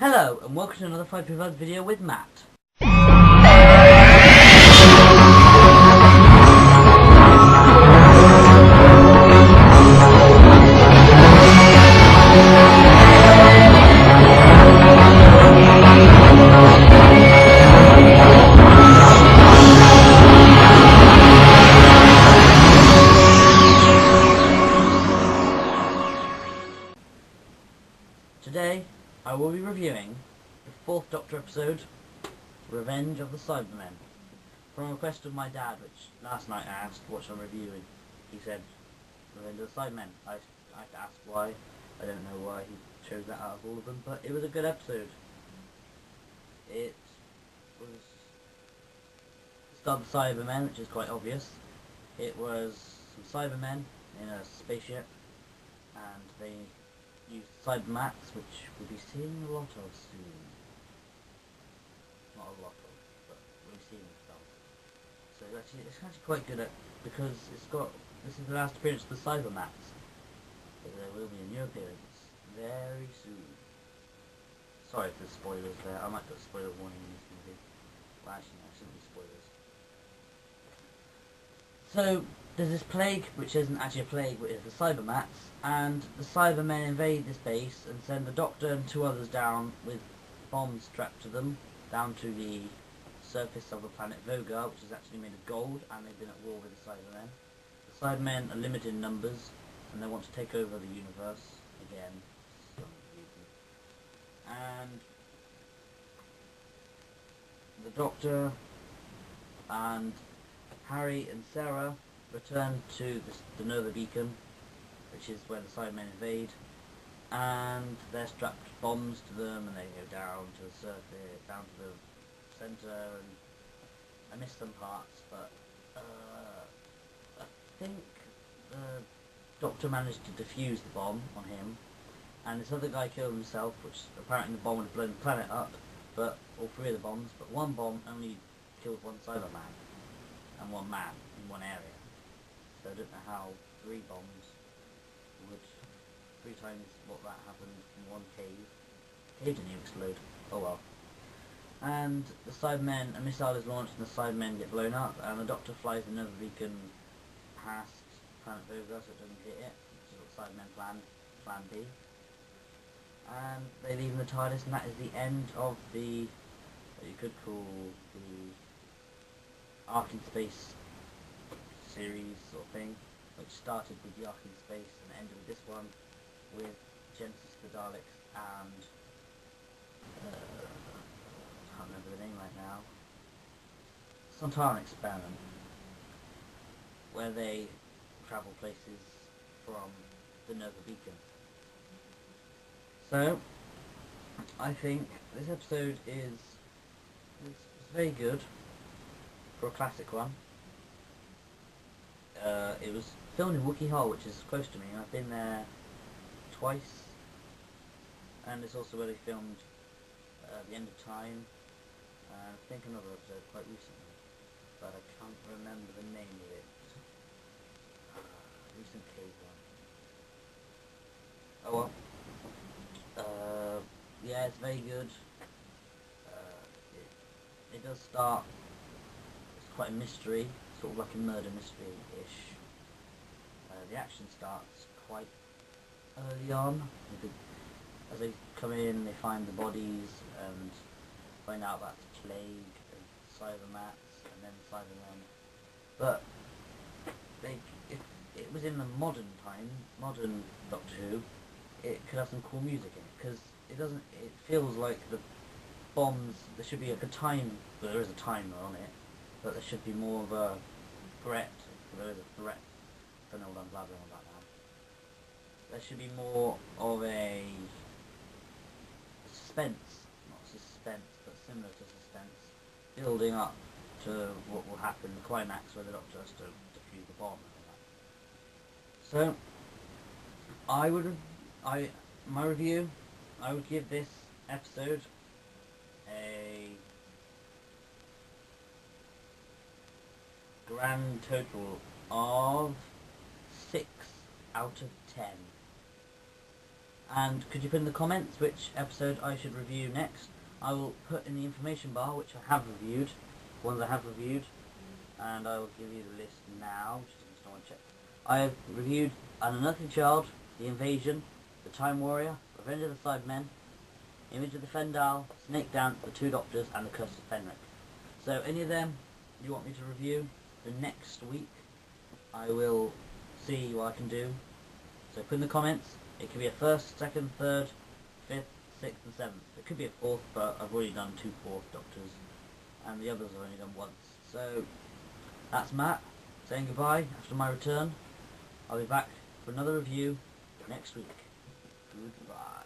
Hello, and welcome to another 5 video with Matt. Today, I will be reviewing the 4th Doctor episode, Revenge of the Cybermen, from a request of my dad, which last night I asked what I'm reviewing. He said, Revenge of the Cybermen. I asked why. I don't know why he chose that out of all of them, but it was a good episode. It was the start of the Cybermen, which is quite obvious. It was some Cybermen in a spaceship, and they used Cybermats, which we'll be seeing a lot of soon. Not a lot of, but we'll be seeing some. So it's actually quite good because this is the last appearance of the Cybermats. But there will be a new appearance very soon. Sorry for the spoilers there. I might put a spoiler warning in this movie. Well, actually no, it shouldn't be spoilers. So there's this plague, which isn't actually a plague, but it's the Cybermats, and the Cybermen invade this base and send the Doctor and 2 others down with bombs strapped to them, down to the surface of the planet Vogar, which is actually made of gold, and they've been at war with the Cybermen. The Cybermen are limited in numbers, and they want to take over the universe again. And the Doctor and Harry and Sarah return to the Nova Beacon, which is where the Cybermen invade, and they're strapped bombs to them, and they go down to the surface, down to the centre, and I missed some parts, but I think the Doctor managed to defuse the bomb on him, and this other guy killed himself, which apparently the bomb would have blown the planet up, but all 3 of the bombs, but one bomb only killed 1 Cyberman, and 1 man in 1 area. So I don't know how 3 bombs would 3 times what that happened in 1 cave. Cave didn't even explode. Oh well. And the Cybermen, a missile is launched and the Cybermen get blown up, and the Doctor flies another beacon past planet Vogar so it doesn't hit it, which is what Cybermen plan B. And they leave in the TARDIS, and that is the end of the, what you could call the Ark in Space series sort of thing, which started with the Ark in Space and ended with this one, with Genesis the Daleks and I can't remember the name right now. Sontaran Experiment, where they travel places from the Nova Beacon. So I think this episode is very good for a classic one. It was filmed in Wookiee Hole, which is close to me, and I've been there twice, and it's also where they filmed The End of Time, and I think another episode quite recently, but I can't remember the name of it. Recent cave one. Oh well. Yeah, it's very good. It does start, it's quite a mystery, sort of like a murder mystery-ish. The action starts quite early on. As they come in, they find the bodies and find out about the plague and Cybermats and then Cybermen. But if it was in the modern time, modern Doctor Who, it could have some cool music in it, because it feels like the bombs, there should be like a time, well, there is a timer on it, but there should be more of a threat, there is a threat. I don't know what I'm blabbering about now. There should be more of a suspense, not suspense, but similar to suspense, building up to what will happen, the climax where the Doctor has to defuse the bomb and all that. So, my review, I would give this episode a grand total of 6 out of 10. And could you put in the comments which episode I should review next? I will put in the information bar which I have reviewed, ones I have reviewed, and I will give you the list now, just in case no one checked. I have reviewed An Unearthly Child, The Invasion, The Time Warrior, Revenge of the Cybermen, Image of the Fendal, Snake Dance, The Two Doctors, and The Curse of Fenric. So any of them you want me to review, the next week I will see what I can do. So put in the comments. It could be a first, second, third, fifth, sixth and seventh. It could be a fourth, but I've already done 2 fourth Doctors, and the others I've only done once. So that's Matt saying goodbye after my return. I'll be back for another review next week. Goodbye.